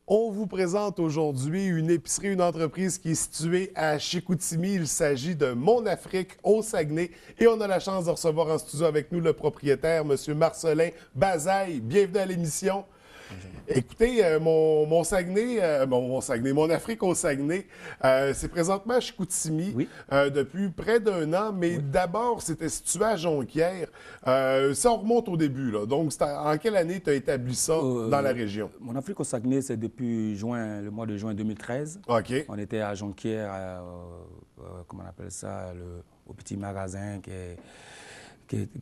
On vous présente aujourd'hui une épicerie, une entreprise qui est située à Chicoutimi. Il s'agit de Mon Afrique au Saguenay et on a la chance de recevoir en studio avec nous le propriétaire, M. Marcelin Bazaille. Bienvenue à l'émission. Écoutez, mon Saguenay, mon Afrique au Saguenay, c'est présentement à Chicoutimi Oui. depuis près d'un an, mais d'abord, c'était situé à Jonquière. Ça, on remonte au début, là. Donc, en quelle année tu as établi ça dans la région? Mon Afrique au Saguenay, c'est depuis le mois de juin 2013. OK. On était à Jonquière, comment on appelle ça, au petit magasin qui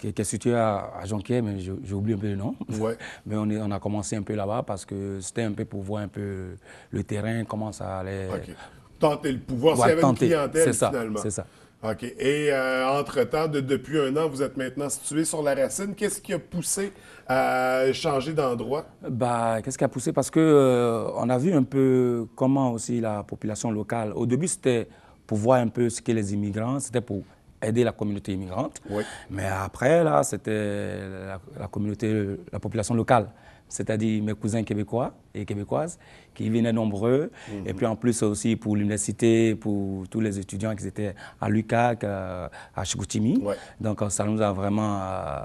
est situé à Jonquière, mais j'ai oublié un peu le nom. Ouais. Mais on a commencé un peu là-bas parce que c'était un peu pour voir un peu le terrain, comment ça allait. OK. Tenter le pouvoir, s'il y Ouais, avait tenter. une clientèle, C'est ça, finalement. c'est ça. OK. Et entre-temps, depuis un an, vous êtes maintenant situé sur la Racine. Qu'est-ce qui a poussé à changer d'endroit? Bah, qu'est-ce qui a poussé? Parce que on a vu un peu comment aussi la population locale. Au début, c'était pour voir un peu ce qu'est les immigrants, c'était pour aider la communauté immigrante. Oui. Mais après, là, c'était la communauté, la population locale, c'est-à-dire mes cousins québécois et québécoises qui venaient nombreux. Et puis en plus aussi pour l'université, pour tous les étudiants qui étaient à l'UQAC, à Chicoutimi. Ouais. Donc ça nous a vraiment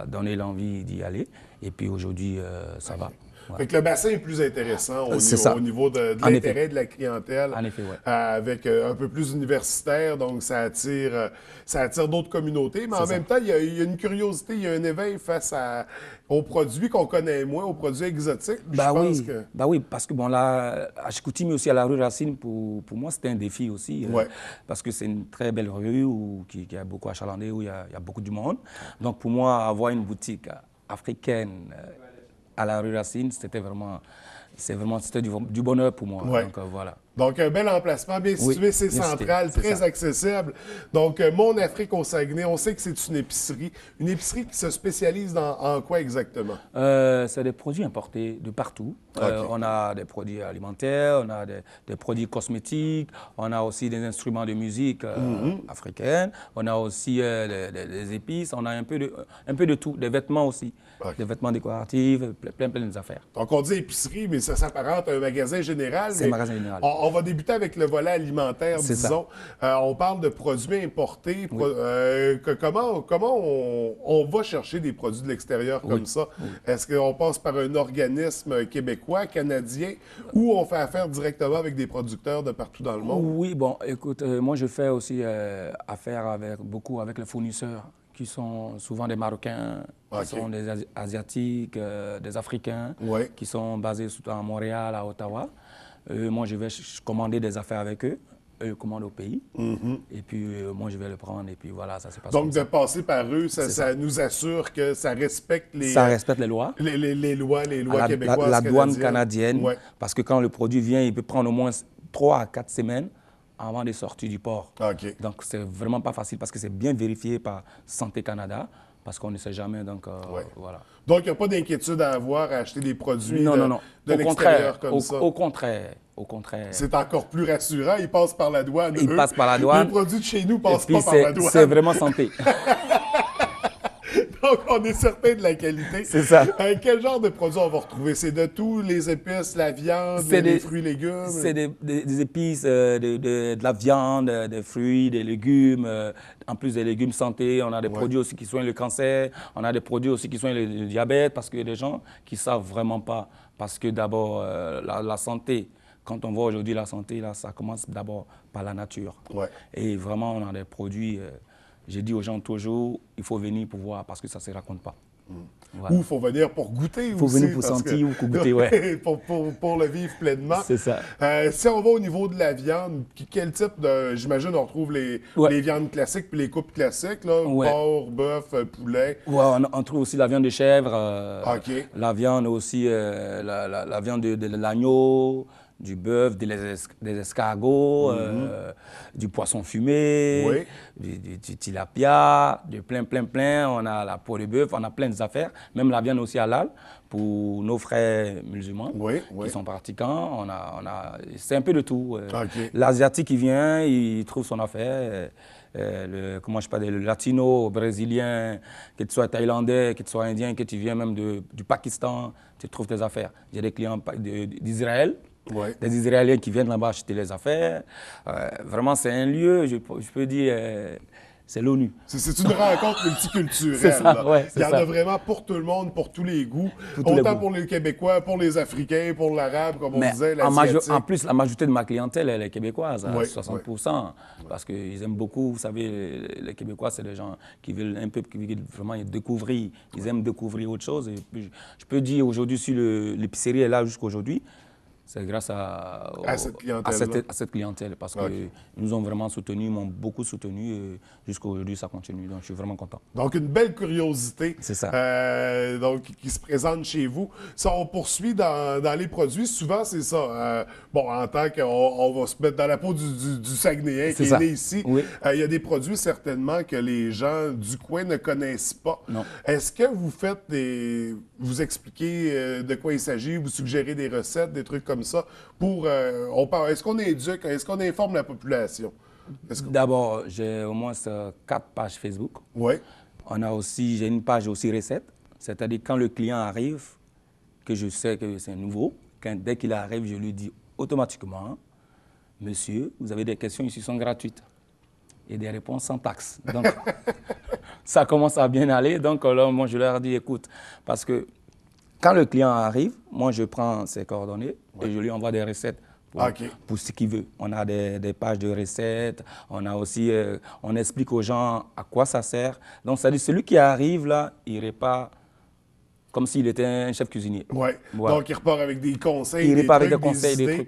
donné l'envie d'y aller. Et puis aujourd'hui, ça va. Ouais. Fait que le bassin est plus intéressant C'est ça. au niveau de En l'intérêt effet. de la clientèle. En effet, ouais. Avec un peu plus universitaire, donc ça attire d'autres communautés. Mais en C'est même temps, il y a une curiosité, il y a un éveil face aux produits qu'on connaît moins, aux produits exotiques. Puis Bah je pense oui, que... bah oui, parce que bon là, à Chicoutimi aussi, à la rue Racine, pour moi, c'était un défi aussi. Ouais. Parce que c'est une très belle rue qui a beaucoup achalandé, où il y a beaucoup de monde. Donc pour moi, avoir une boutique africaine à la rue Racine, c'était du bonheur pour moi. Ouais. Donc voilà. Donc, un bel emplacement, bien Oui, situé, c'est bien situé, central, c'est très ça. accessible. Donc, Mon Afrique au Saguenay, on sait que c'est une épicerie qui se spécialise en quoi exactement? C'est des produits importés de partout. OK. On a des produits alimentaires, on a des produits cosmétiques, on a aussi des instruments de musique africaines, on a aussi des épices, on a un peu de tout, des vêtements aussi, OK. des vêtements décoratifs, plein d'affaires. Donc, on dit épicerie, mais ça s'apparente à un magasin général. C'est un magasin général. On va débuter avec le volet alimentaire, C'est ça. disons. On parle de produits importés. Comment on va chercher des produits de l'extérieur comme ça? Est-ce qu'on passe par un organisme québécois, canadien, ou on fait affaire directement avec des producteurs de partout dans le monde? Oui, bon, écoute, moi je fais aussi affaire beaucoup avec les fournisseurs qui sont souvent des Marocains, OK. qui sont des Asiatiques, des Africains, Ouais. qui sont basés surtout à Montréal, à Ottawa. Moi, je vais commander des affaires avec eux. Eux commandent au pays. Et puis, moi, je vais le prendre. Et puis, voilà, ça se passe Donc, comme de ça. passer par eux, C'est ça nous assure que ça respecte Ça respecte les lois. les lois À québécoises, la douane canadiennes. canadienne, Ouais. parce que quand le produit vient, il peut prendre au moins 3 à 4 semaines avant de sortir du port. OK. Donc, c'est vraiment pas facile parce que c'est bien vérifié par Santé Canada, parce qu'on ne sait jamais. Donc, Ouais. voilà. Donc, il n'y a pas d'inquiétude à avoir à acheter des produits Non. de Au l'extérieur contraire, comme ça. au contraire. C'est encore plus rassurant. Ils passent par la douane. Ils eux. passent par la douane. Les produits de chez nous ne Et passent puis, pas par la douane. c'est vraiment santé. Donc, on est certain de la qualité. C'est ça. Quel genre de produits on va retrouver? C'est de tout, les épices, la viande, C'est les des- fruits, légumes? C'est des épices, de la viande, des fruits, des légumes. En plus des légumes santé, on a des produits aussi qui soignent le cancer. On a des produits aussi qui soignent le diabète parce qu'il y a des gens qui ne savent vraiment pas. Parce que d'abord, la santé, quand on voit aujourd'hui la santé, là, ça commence d'abord par la nature. Ouais. Et vraiment, on a des produits. J'ai dit aux gens toujours, il faut venir pour voir parce que ça ne se raconte pas. Voilà. Ou il faut venir pour goûter aussi. Faut venir pour parce sentir ou pour goûter, ouais. pour le vivre pleinement. C'est ça. Si on va au niveau de la viande, quel type de... J'imagine on retrouve les viandes classiques puis les coupes classiques, là, Ouais. porc, bœuf, poulet. Ouais, on trouve aussi la viande de chèvre, OK. la viande aussi, la viande de l'agneau, du bœuf, des escargots, du poisson fumé, Oui. du tilapia, de plein. On a la peau de bœuf, on a plein d'affaires. Même la viande aussi halal pour nos frères musulmans Oui. qui sont pratiquants. C'est un peu de tout. OK. L'Asiatique qui vient, il trouve son affaire. Comment je parle, le latino, brésilien, que tu sois thaïlandais, que tu sois indien, que tu viens même du Pakistan, tu trouves tes affaires. J'ai des clients d'Israël des Israéliens qui viennent là-bas acheter les affaires. Vraiment, c'est un lieu, je peux dire, c'est l'ONU. C'est une rencontre multiculturelle. C'est ça, ouais, il y en a vraiment pour tout le monde, pour tous les goûts. Autant pour les Québécois, pour les Africains, pour l'Arabe, comme on disait, l'Asiatique. En plus, la majorité de ma clientèle, elle est québécoise, à 60%. Parce qu'ils aiment beaucoup, vous savez, les Québécois, c'est des gens qui veulent un peu, qui veulent vraiment découvrir. Ils aiment découvrir autre chose. Et puis, je peux dire aujourd'hui, si l'épicerie est là jusqu'à aujourd'hui, c'est grâce à cette clientèle, parce qu'ils nous ont vraiment soutenus, m'ont beaucoup soutenu et jusqu'à aujourd'hui ça continue. Donc je suis vraiment content. Donc une belle curiosité donc, qui se présente chez vous. Ça, on poursuit dans les produits, souvent c'est ça. Bon, en tant qu'on va se mettre dans la peau du Saguenayen qui est né ici, il y a des produits certainement que les gens du coin ne connaissent pas. Est-ce que vous faites vous expliquez de quoi il s'agit, vous suggérez des recettes, des trucs comme ça pour est-ce qu'on éduque, est-ce qu'on informe la population? D'abord, j'ai au moins 4 pages Facebook. J'ai une page aussi recette, c'est-à-dire quand le client arrive, que je sais que c'est nouveau, dès qu'il arrive, je lui dis automatiquement, monsieur, vous avez des questions ici sont gratuites et des réponses sans taxe. Donc, ça commence à bien aller. Donc, là, moi, je leur dis, écoute, parce que quand le client arrive, moi, je prends ses coordonnées et je lui envoie des recettes pour ce qu'il veut. On a des pages de recettes, on a aussi, on explique aux gens à quoi ça sert. Donc, c'est-à-dire, celui qui arrive là, il repart comme s'il était un chef cuisinier. Donc, il repart avec des conseils, des idées,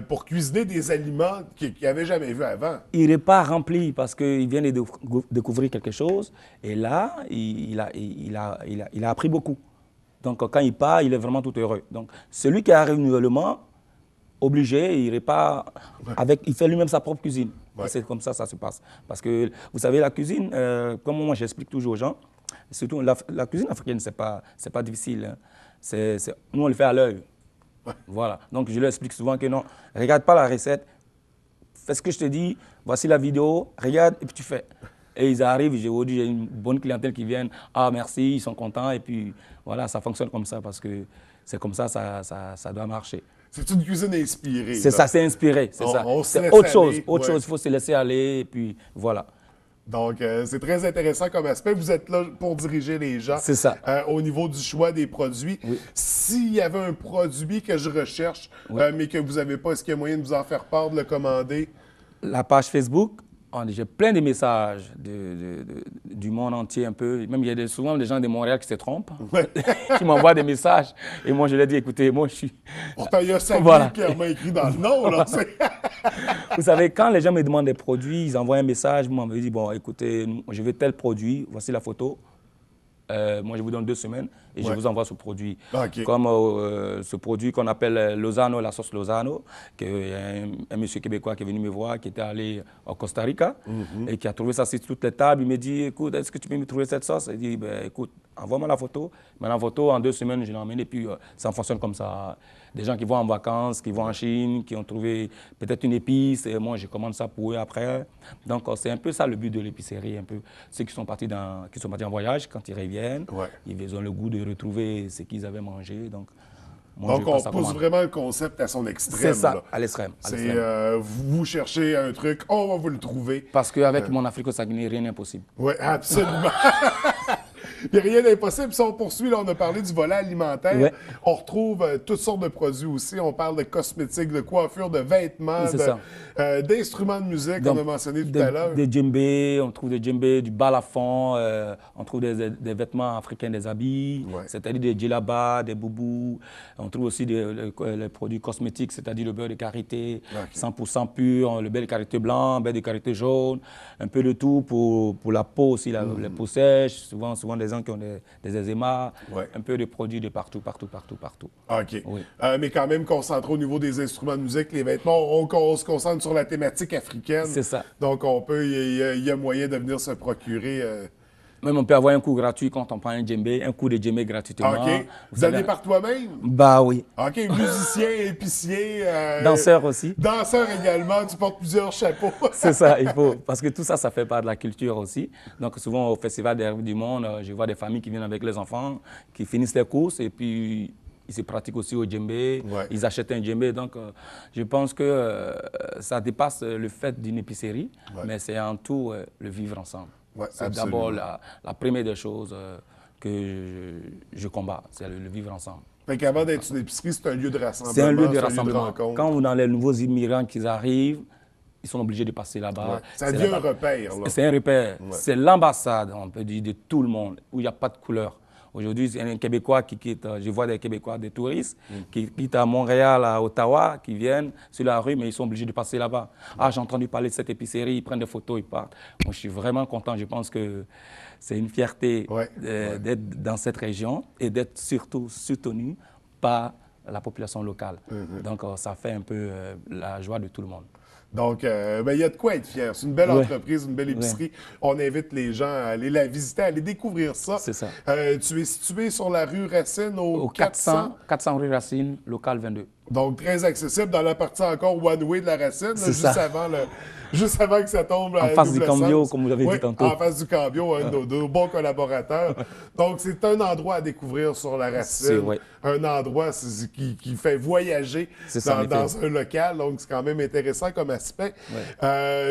pour cuisiner des aliments qu'il n'avait jamais vus avant. Il repart rempli parce qu'il vient de découvrir quelque chose et là, il a appris beaucoup. Donc, quand il part, il est vraiment tout heureux. Donc, celui qui arrive nouvellement, obligé, il repart il fait lui-même sa propre cuisine. C'est comme ça se passe. Parce que, vous savez, la cuisine, comme moi j'explique toujours aux gens, surtout la cuisine africaine, c'est pas difficile. Hein. Nous, on le fait à l'œil. Voilà. Donc, je leur explique souvent que non, regarde pas la recette, fais ce que je te dis, voici la vidéo, regarde et puis tu fais. Et ils arrivent, j'ai une bonne clientèle qui vient, ah merci, ils sont contents, et puis voilà, ça fonctionne comme ça, parce que c'est comme ça, ça doit marcher. C'est une cuisine inspirée. C'est ça, c'est inspiré, c'est ça. C'est autre chose, il faut se laisser aller, et puis voilà. Donc, c'est très intéressant comme aspect. Vous êtes là pour diriger les gens. C'est ça. Au niveau du choix des produits. S'il y avait un produit que je recherche, mais que vous n'avez pas, est-ce qu'il y a moyen de vous en faire part, de le commander? La page Facebook, j'ai plein de messages du monde entier un peu. Même il y a souvent des gens de Montréal qui se trompent, qui m'envoient des messages. Et moi, je leur dis, écoutez, moi, je suis... Pourtant, il y a ça clairement écrit dans le nom. Là, Vous savez, quand les gens me demandent des produits, ils envoient un message. Moi, je me dis, bon, écoutez, je veux tel produit, voici la photo. Moi, je vous donne 2 semaines et je vous envoie ce produit. Comme ce produit qu'on appelle Lozano, la sauce Lozano, qu'il y a un monsieur québécois qui est venu me voir, qui était allé au Costa Rica et qui a trouvé ça sur toutes les tables. Il me dit, écoute, est-ce que tu peux me trouver cette sauce? Il dit, ben, écoute, envoie-moi la photo. Mais la photo, en 2 semaines, je l'emmène et puis ça fonctionne comme ça. Des gens qui vont en vacances, qui vont en Chine, qui ont trouvé peut-être une épice, et moi je commande ça pour eux après. Donc c'est un peu ça le but de l'épicerie, un peu. Ceux qui sont partis en voyage, quand ils reviennent, ils ont le goût de retrouver ce qu'ils avaient mangé. Donc on pousse vraiment le concept à son extrême. C'est ça, à l'extrême. Vous cherchez un truc, on va vous le trouver. Parce qu'avec mon Afrique au Saguenay, rien n'est impossible. Oui, absolument. Il n'y a rien d'impossible. Si on poursuit, là, on a parlé du volet alimentaire. On retrouve toutes sortes de produits aussi. On parle de cosmétiques, de coiffure, de vêtements, d'instruments de musique, comme on a mentionné tout à l'heure. Des djembés, on trouve des djembés, du balafon, on trouve des vêtements africains, des habits, c'est-à-dire des djellabas, des boubous. On trouve aussi les produits cosmétiques, c'est-à-dire le beurre de karité, 100% pur, le beurre de karité blanc, le beurre de karité jaune, un peu de tout pour la peau aussi, les peaux sèches, souvent des gens qui ont des eczémas, un peu de produits de partout. OK. Mais quand même concentré au niveau des instruments de musique, les vêtements, on se concentre sur la thématique africaine. C'est ça. Donc, il y a moyen de venir se procurer... Même on peut avoir un coup gratuit quand on prend un djembé, un coup de djembé gratuitement. OK. Vous allez par toi-même? Bah oui. OK. Musicien, épicier. Danseur aussi. Danseur également. Tu portes plusieurs chapeaux. C'est ça, il faut. Parce que tout ça, ça fait part de la culture aussi. Donc souvent au Festival des Rêves du Monde, je vois des familles qui viennent avec les enfants, qui finissent les courses et puis ils se pratiquent aussi au djembé, Ouais. ils achètent un djembé. Donc, je pense que ça dépasse le fait d'une épicerie, Ouais. mais c'est en tout le vivre ensemble. Ouais, C'est absolument. d'abord la première des choses que je combats, c'est le vivre ensemble. Fait qu'avant d'être une épicerie, c'est un lieu de rassemblement. C'est un lieu de c'est rassemblement. rencontre. Quand on a les nouveaux immigrants qui arrivent, ils sont obligés de passer là-bas. Ouais. Ça C'est devient un là-bas. repère. Là. C'est un repère. Ouais. C'est l'ambassade, on peut dire, de tout le monde, où il n'y a pas de couleur. Aujourd'hui, c'est un Québécois qui quitte, je vois des Québécois, des touristes, qui quittent à Montréal, à Ottawa, qui viennent sur la rue, mais ils sont obligés de passer là-bas. Ah, j'ai entendu parler de cette épicerie, ils prennent des photos, ils partent. Moi, je suis vraiment content. Je pense que c'est une fierté d'être dans cette région et d'être surtout soutenu par la population locale. Donc, ça fait un peu la joie de tout le monde. Donc, il y a de quoi être fier. C'est une belle entreprise, une belle épicerie. On invite les gens à aller la visiter, à aller découvrir ça. C'est ça. Tu es situé sur la rue Racine au 400 rue Racine, local 22. Donc, très accessible dans la partie encore one-way de la Racine, là, juste avant que ça tombe En face du Cambio, comme vous l'avez dit tantôt. En face du Cambio, un de nos bons collaborateurs. Donc, c'est un endroit à découvrir sur la Racine. Un endroit qui fait voyager dans un local. Donc, c'est quand même intéressant comme aspect.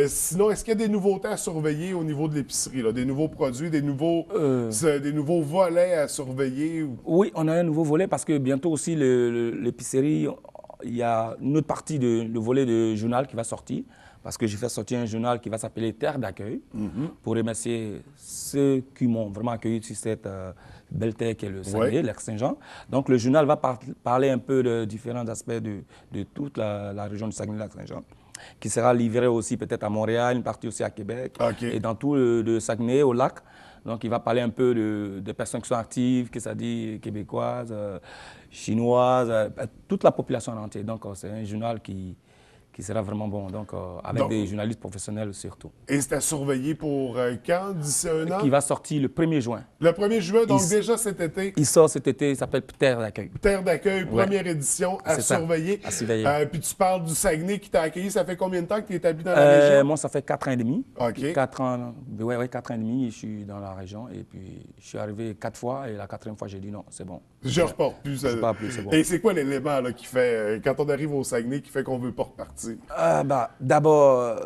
Sinon, est-ce qu'il y a des nouveautés à surveiller au niveau de l'épicerie? Des nouveaux produits, des nouveaux volets à surveiller? Oui, on a un nouveau volet parce que bientôt aussi, l'épicerie, il y a une autre partie, le volet de journal qui va sortir. Parce que j'ai fait sortir un journal qui va s'appeler Terre d'accueil pour remercier ceux qui m'ont vraiment accueilli sur cette belle terre qui est le Saguenay, Lac-Saint-Jean. Donc le journal va parler un peu de différents aspects de toute la région du Saguenay-Lac-Saint-Jean, qui sera livré aussi peut-être à Montréal, une partie aussi à Québec, et dans tout le Saguenay, au lac. Donc il va parler un peu des personnes qui sont actives, que ça dit québécoises, chinoises, toute la population entière. Donc c'est un journal qui sera vraiment bon, donc avec des journalistes professionnels surtout. Et c'est à surveiller pour quand, d'ici un an? Qui va sortir le 1er juin. Le 1er juin, donc déjà cet été? Il sort cet été, il s'appelle Terre d'accueil. Terre d'accueil, première édition, à surveiller. À surveiller. Puis tu parles du Saguenay qui t'a accueilli, ça fait combien de temps que tu es établi dans la région? Moi, ça fait 4 ans et demi. OK. 4 ans, 4 ans et demi, je suis dans la région et puis je suis arrivé 4 fois et la 4e fois, j'ai dit non, c'est bon. Je ne repars plus. Je ne repars plus, c'est bon. Et c'est quoi l'élément qui fait, quand on arrive au Saguenay, qui fait qu'on ne veut pas repartir? D'abord,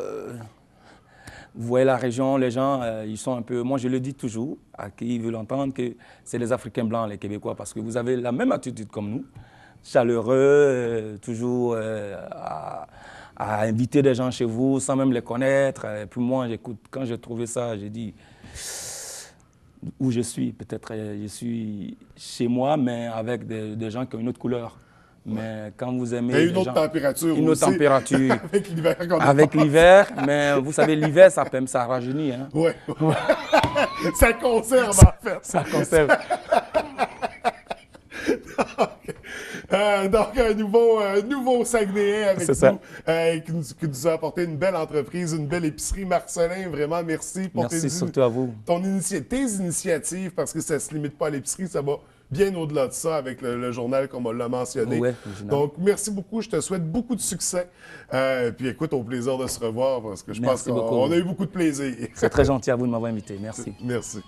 vous voyez la région, les gens, ils sont un peu... Moi, je le dis toujours, à qui veut l'entendre, que c'est les Africains blancs, les Québécois, parce que vous avez la même attitude comme nous, chaleureux, toujours à inviter des gens chez vous sans même les connaître. Et puis moi, j'écoute, quand j'ai trouvé ça, j'ai dit... Où je suis, peut-être je suis chez moi, mais avec des gens qui ont une autre couleur. Mais quand vous aimez... Et une autre température aussi. Une autre température. Avec l'hiver. Avec l'hiver, mais vous savez, l'hiver, ça rajeunit. Hein? Oui. Ça conserve, en fait. Ça conserve. Donc, un nouveau Saguenayen avec nous, qui nous a apporté une belle entreprise, une belle épicerie. Marcelin, vraiment, merci pour surtout à vous. tes initiatives, parce que ça ne se limite pas à l'épicerie, ça va bien au-delà de ça avec le journal, comme on l'a mentionné. Donc, merci beaucoup. Je te souhaite beaucoup de succès. Puis écoute, au plaisir de se revoir, parce que je pense qu'on a eu beaucoup de plaisir. C'est très gentil à vous de m'avoir invité. Merci. Merci.